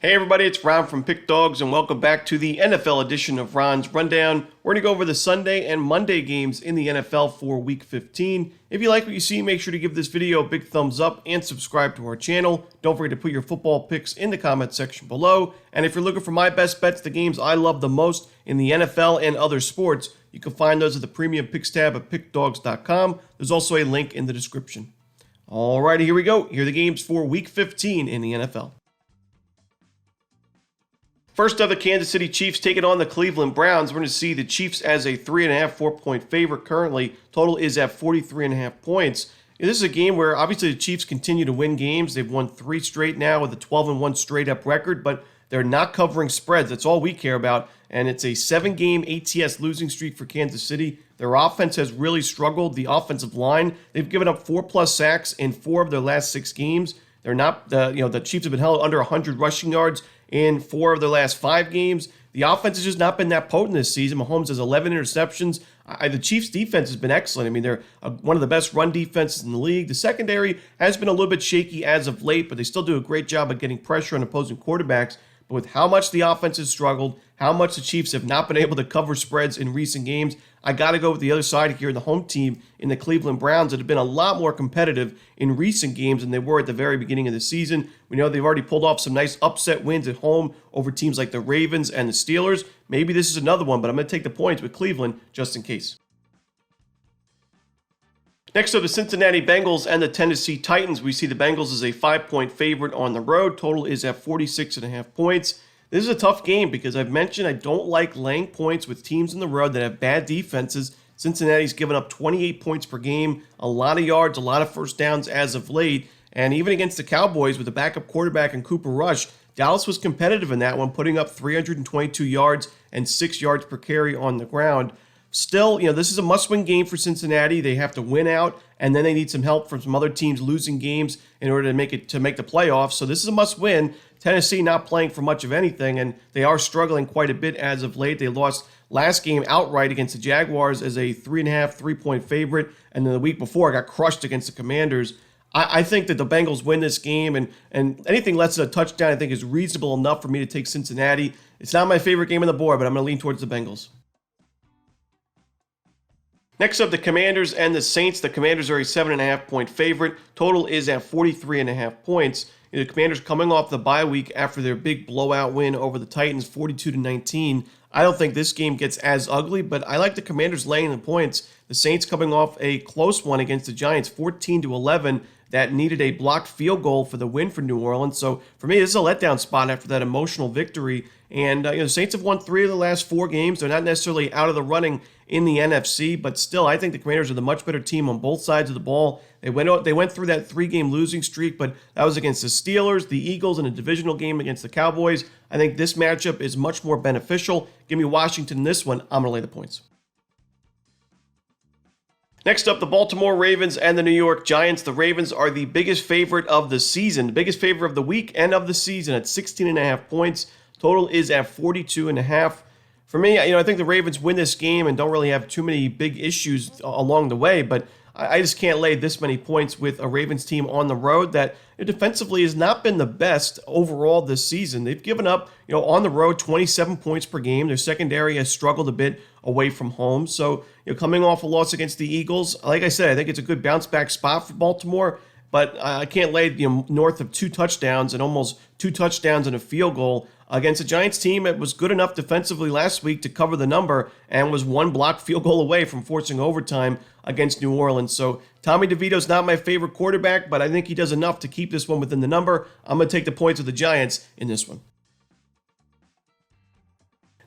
Hey everybody, it's Ron from Pick Dawgz, and welcome back to the NFL edition of Ron's Rundown. We're going to go over the Sunday and Monday games in the NFL for Week 15. If you like what you see, make sure to give this video a big thumbs up and subscribe to our channel. Don't forget to put your football picks in the comment section below. And if you're looking for my best bets, the games I love the most in the NFL and other sports, you can find those at the Premium Picks tab at pickdawgz.com. There's also a link in the description. Alrighty, here we go. Here are the games for Week 15 in the NFL. First up, the Kansas City Chiefs taking on the Cleveland Browns. We're going to see the Chiefs as a 3.5, 4-point favorite currently. Total is at 43.5 points. This is a game where obviously the Chiefs continue to win games. They've won 3 straight now with a 12-1 straight-up record, but they're not covering spreads. That's all we care about, and it's a 7-game ATS losing streak for Kansas City. Their offense has really struggled. The offensive line, they've given up 4+ sacks in 4 of their last 6 games. They're not, the Chiefs have been held under 100 rushing yards in 4 of their last 5 games. The offense has just not been that potent this season. Mahomes has 11 interceptions. The Chiefs' defense has been excellent. I mean, they're one of the best run defenses in the league. The secondary has been a little bit shaky as of late, but they still do a great job of getting pressure on opposing quarterbacks. But with how much the offense has struggled, how much the Chiefs have not been able to cover spreads in recent games, I got to go with the other side here, the home team in the Cleveland Browns that have been a lot more competitive in recent games than they were at the very beginning of the season. We know they've already pulled off some nice upset wins at home over teams like the Ravens and the Steelers. Maybe this is another one, but I'm going to take the points with Cleveland just in case. Next up, the Cincinnati Bengals and the Tennessee Titans. We see the Bengals as a 5-point favorite on the road. Total is at 46.5 points. This is a tough game because I've mentioned I don't like laying points with teams on the road that have bad defenses. Cincinnati's given up 28 points per game, a lot of yards, a lot of first downs as of late. And even against the Cowboys with a backup quarterback and Cooper Rush, Dallas was competitive in that one, putting up 322 yards and 6 yards per carry on the ground. Still, this is a must-win game for Cincinnati. They have to win out, and then they need some help from some other teams losing games in order to make the playoffs. So this is a must-win. Tennessee not playing for much of anything, and they are struggling quite a bit as of late. They lost last game outright against the Jaguars as a 3.5, 3-point favorite, and then the week before got crushed against the Commanders. I think that the Bengals win this game, and anything less than a touchdown I think is reasonable enough for me to take Cincinnati. It's not my favorite game on the board, but I'm going to lean towards the Bengals. Next up, the Commanders and the Saints. The Commanders are a 7.5-point favorite. Total is at 43.5 points. The Commanders coming off the bye week after their big blowout win over the Titans, 42-19. I don't think this game gets as ugly, but I like the Commanders laying the points. The Saints coming off a close one against the Giants, 14-11. That needed a blocked field goal for the win for New Orleans. So for me, this is a letdown spot after that emotional victory. And the Saints have won 3 of the last 4 games. They're not necessarily out of the running in the NFC, but still, I think the Commanders are the much better team on both sides of the ball. They went through that 3-game losing streak, but that was against the Steelers, the Eagles, and a divisional game against the Cowboys. I think this matchup is much more beneficial. Give me Washington in this one. I'm going to lay the points. Next up, the Baltimore Ravens and the New York Giants. The Ravens are the biggest favorite of the season, the biggest favorite of the week and of the season at 16.5 points. Total is at 42.5. For me, I think the Ravens win this game and don't really have too many big issues along the way, but I just can't lay this many points with a Ravens team on the road that defensively has not been the best overall this season. They've given up, on the road 27 points per game. Their secondary has struggled a bit away from home. So, coming off a loss against the Eagles, like I said, I think it's a good bounce back spot for Baltimore, but I can't lay north of 2 touchdowns and almost 2 touchdowns and a field goal against a Giants team that was good enough defensively last week to cover the number and was 1 blocked field goal away from forcing overtime against New Orleans. So Tommy DeVito's not my favorite quarterback, but I think he does enough to keep this one within the number. I'm going to take the points of the Giants in this one.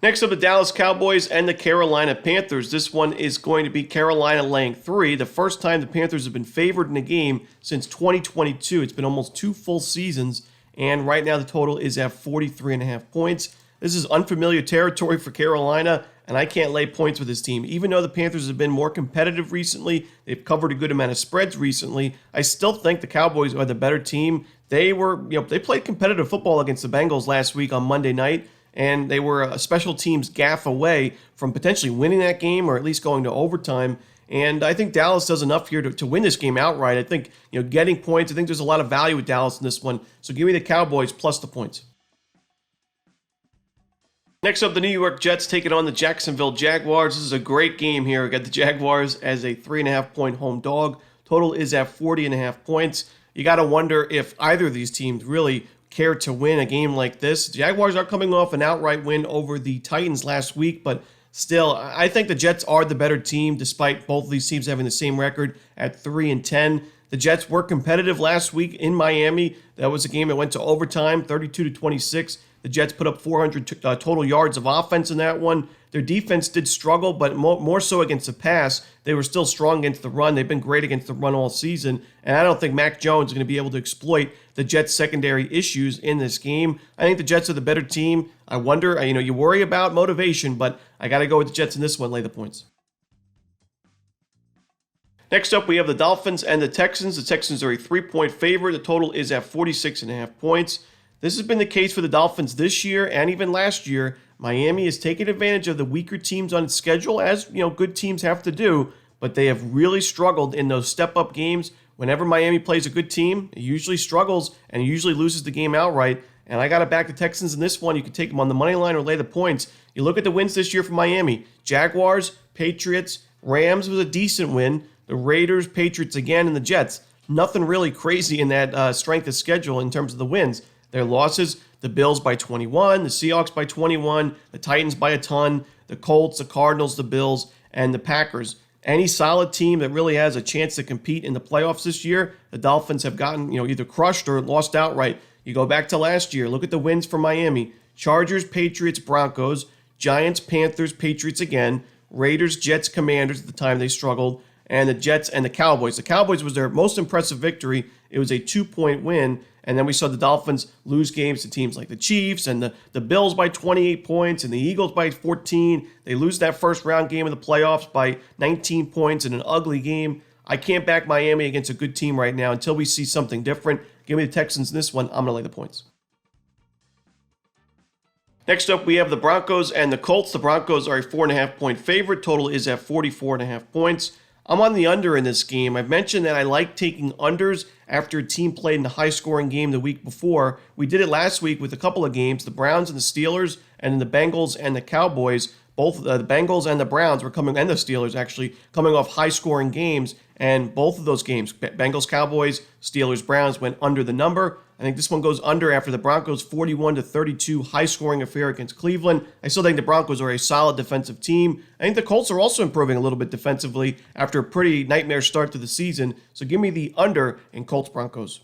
Next up, the Dallas Cowboys and the Carolina Panthers. This one is going to be Carolina laying 3. The first time the Panthers have been favored in a game since 2022. It's been almost 2 full seasons, and right now the total is at 43.5 points. This is unfamiliar territory for Carolina, and I can't lay points with this team. Even though the Panthers have been more competitive recently, they've covered a good amount of spreads recently, I still think the Cowboys are the better team. They played competitive football against the Bengals last week on Monday night, and they were a special teams gaffe away from potentially winning that game or at least going to overtime. And I think Dallas does enough here to win this game outright. I think, getting points, I think there's a lot of value with Dallas in this one. So give me the Cowboys plus the points. Next up, the New York Jets taking on the Jacksonville Jaguars. This is a great game here. We got the Jaguars as a 3.5-point home dog. Total is at 40.5 points. You got to wonder if either of these teams really care to win a game like this. The Jaguars are coming off an outright win over the Titans last week, but still, I think the Jets are the better team despite both of these teams having the same record at 3-10. The Jets were competitive last week in Miami. That was a game that went to overtime, 32-26. The Jets put up 400 total yards of offense in that one. Their defense did struggle, but more so against the pass. They were still strong against the run. They've been great against the run all season. And I don't think Mac Jones is going to be able to exploit the Jets' secondary issues in this game. I think the Jets are the better team. I wonder, you worry about motivation, but I got to go with the Jets in this one, lay the points. Next up, we have the Dolphins and the Texans. The Texans are a 3-point favorite. The total is at 46.5 points. This has been the case for the Dolphins this year and even last year. Miami is taking advantage of the weaker teams on its schedule, as good teams have to do, but they have really struggled in those step-up games. Whenever Miami plays a good team, it usually struggles and usually loses the game outright. And I got to back the Texans in this one. You can take them on the money line or lay the points. You look at the wins this year for Miami. Jaguars, Patriots, Rams was a decent win. The Raiders, Patriots again, and the Jets. Nothing really crazy in that strength of schedule in terms of the wins. Their losses, the Bills by 21, the Seahawks by 21, the Titans by a ton, the Colts, the Cardinals, the Bills, and the Packers. Any solid team that really has a chance to compete in the playoffs this year, the Dolphins have gotten either crushed or lost outright. You go back to last year, look at the wins for Miami. Chargers, Patriots, Broncos, Giants, Panthers, Patriots again, Raiders, Jets, Commanders at the time they struggled, and the Jets and the Cowboys. The Cowboys was their most impressive victory. It was a 2-point win. And then we saw the Dolphins lose games to teams like the Chiefs and the Bills by 28 points and the Eagles by 14. They lose that first round game of the playoffs by 19 points in an ugly game. I can't back Miami against a good team right now until we see something different. Give me the Texans in this one. I'm going to lay the points. Next up, we have the Broncos and the Colts. The Broncos are a 4.5-point favorite. Total is at 44.5 points. I'm on the under in this game. I've mentioned that I like taking unders after a team played in a high-scoring game the week before. We did it last week with a couple of games, the Browns and the Steelers, and then the Bengals and the Cowboys. Both the Bengals and the Browns were coming, and the Steelers actually, coming off high-scoring games, and both of those games, Bengals, Cowboys, Steelers, Browns, went under the number. I think this one goes under after the Broncos' 41-32 high-scoring affair against Cleveland. I still think the Broncos are a solid defensive team. I think the Colts are also improving a little bit defensively after a pretty nightmare start to the season. So give me the under in Colts-Broncos.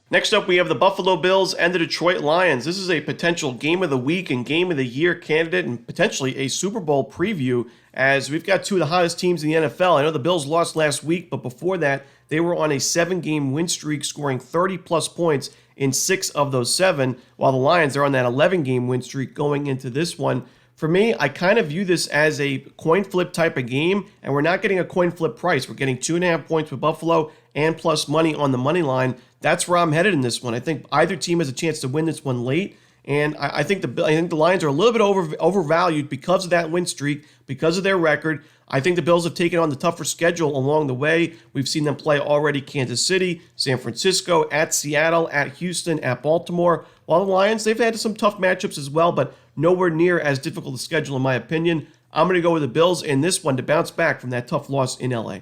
Next up, we have the Buffalo Bills and the Detroit Lions. This is a potential Game of the Week and Game of the Year candidate and potentially a Super Bowl preview, as we've got two of the hottest teams in the NFL. I know the Bills lost last week, but before that, they were on a 7-game win streak, scoring 30-plus points in 6 of those 7, while the Lions are on that 11-game win streak going into this one. For me, I kind of view this as a coin flip type of game, and we're not getting a coin flip price. We're getting 2.5 points with Buffalo and plus money on the money line. That's where I'm headed in this one. I think either team has a chance to win this one late, and I think the Lions are a little bit overvalued because of that win streak, because of their record. I think the Bills have taken on the tougher schedule along the way. We've seen them play already Kansas City, San Francisco, at Seattle, at Houston, at Baltimore. While the Lions, they've had some tough matchups as well, but nowhere near as difficult a schedule in my opinion. I'm going to go with the Bills in this one to bounce back from that tough loss in LA.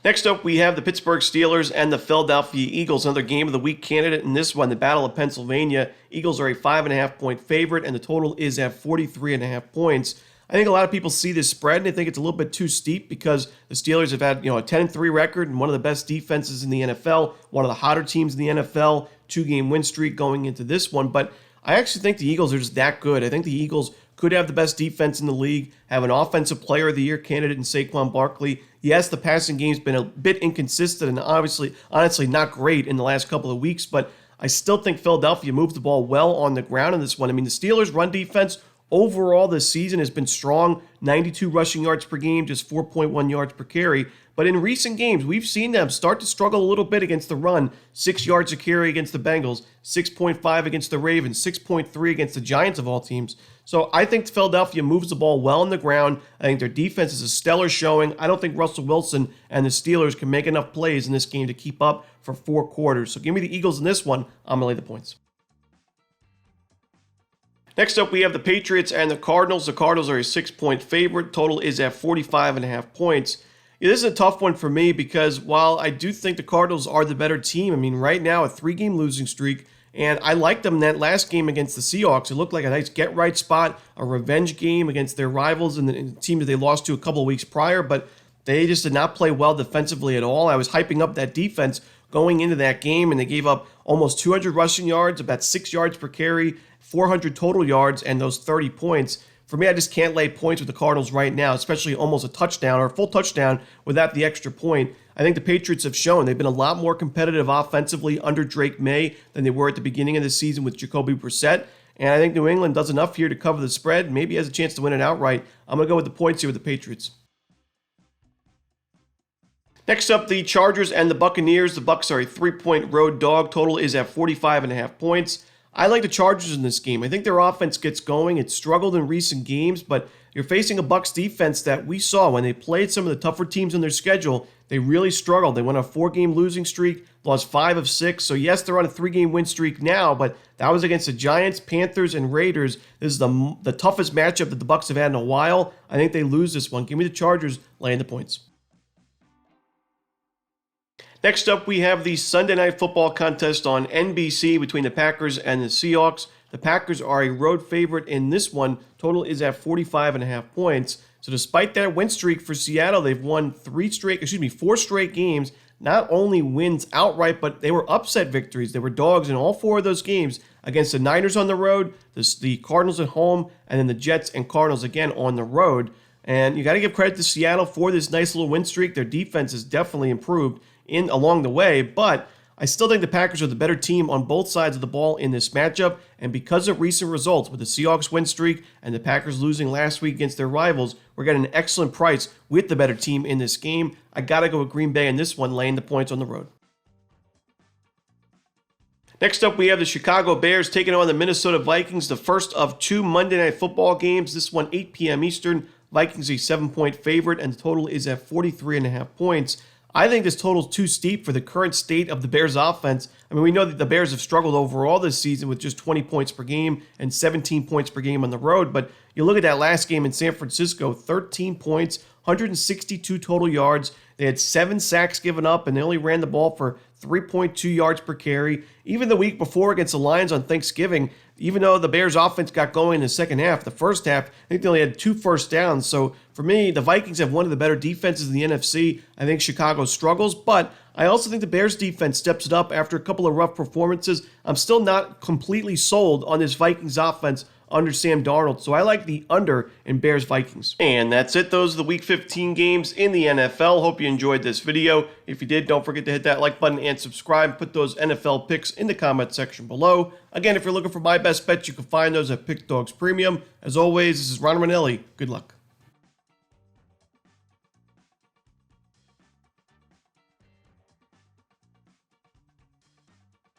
Next up, we have the Pittsburgh Steelers and the Philadelphia Eagles, another Game of the Week candidate in this one, the Battle of Pennsylvania. Eagles are a 5.5-point favorite, and the total is at 43.5 points. I think a lot of people see this spread and they think it's a little bit too steep because the Steelers have had, a 10-3 record and one of the best defenses in the NFL, one of the hotter teams in the NFL, 2-game win streak going into this one. But I actually think the Eagles are just that good. I think the Eagles could have the best defense in the league, have an offensive player of the year candidate in Saquon Barkley. Yes, the passing game's been a bit inconsistent and honestly not great in the last couple of weeks, but I still think Philadelphia moves the ball well on the ground in this one. I mean, the Steelers' run defense overall this season has been strong, 92 rushing yards per game, just 4.1 yards per carry. But in recent games, we've seen them start to struggle a little bit against the run. 6 yards a carry against the Bengals, 6.5 against the Ravens, 6.3 against the Giants of all teams. So I think Philadelphia moves the ball well on the ground. I think their defense is a stellar showing. I don't think Russell Wilson and the Steelers can make enough plays in this game to keep up for 4 quarters. So give me the Eagles in this one. I'm going to lay the points. Next up, we have the Patriots and the Cardinals. The Cardinals are a 6-point favorite. Total is at 45.5 points. Yeah, this is a tough one for me because while I do think the Cardinals are the better team, I mean, right now, a 3-game losing streak, and I liked them in that last game against the Seahawks. It looked like a nice get-right spot, a revenge game against their rivals and the team that they lost to a couple of weeks prior, but they just did not play well defensively at all. I was hyping up that defense going into that game, and they gave up almost 200 rushing yards, about 6 yards per carry, 400 total yards, and those 30 points. For me, I just can't lay points with the Cardinals right now, especially almost a touchdown or a full touchdown without the extra point. I think the Patriots have shown they've been a lot more competitive offensively under Drake May than they were at the beginning of the season with Jacoby Brissett. And I think New England does enough here to cover the spread, maybe has a chance to win it outright. I'm going to go with the points here with the Patriots. Next up, the Chargers and the Buccaneers. The Bucs are a 3-point road dog. Total is at 45.5 points. I like the Chargers in this game. I think their offense gets going. It's struggled in recent games, but you're facing a Bucs defense that we saw when they played some of the tougher teams on their schedule. They really struggled. They went on a 4-game losing streak, lost 5 of 6. So yes, they're on a 3-game win streak now, but that was against the Giants, Panthers, and Raiders. This is the toughest matchup that the Bucs have had in a while. I think they lose this one. Give me the Chargers laying the points. Next up, we have the Sunday Night Football contest on NBC between the Packers and the Seahawks. The Packers are a road favorite in this one. Total is at 45.5 points. So despite that win streak for Seattle, they've won 4 straight games. Not only wins outright, but they were upset victories. They were dogs in all 4 of those games against the Niners on the road, the Cardinals at home, and then the Jets and Cardinals again on the road. And you got to give credit to Seattle for this nice little win streak. Their defense has definitely improved along the way, but I still think the Packers are the better team on both sides of the ball in this matchup, and because of recent results with the Seahawks win streak and the Packers losing last week against their rivals, we're getting an excellent price with the better team in this game. I gotta go with Green Bay in this one, laying the points on the road. Next up, we have the Chicago Bears taking on the Minnesota Vikings, the first of 2 Monday Night Football games. This one 8 p.m. Eastern. Vikings a 7-point favorite, and the total is at 43.5 points. I think this total is too steep for the current state of the Bears offense. I mean, we know that the Bears have struggled overall this season with just 20 points per game and 17 points per game on the road. But you look at that last game in San Francisco, 13 points, 162 total yards. They had 7 sacks given up, and they only ran the ball for 3.2 yards per carry. Even the week before against the Lions on Thanksgiving, even though the Bears offense got going in the second half, the first half, I think they only had 2 first downs. So for me, the Vikings have one of the better defenses in the NFC. I think Chicago struggles, but I also think the Bears defense steps it up after a couple of rough performances. I'm still not completely sold on this Vikings offense under Sam Darnold, so I like the under in Bears-Vikings. And that's it. Those are the Week 15 games in the NFL. Hope you enjoyed this video. If you did, don't forget to hit that like button and subscribe. Put those NFL picks in the comment section below. Again, if you're looking for my best bets, you can find those at Pick Dawgz Premium. As always, this is Romanelli. Good luck.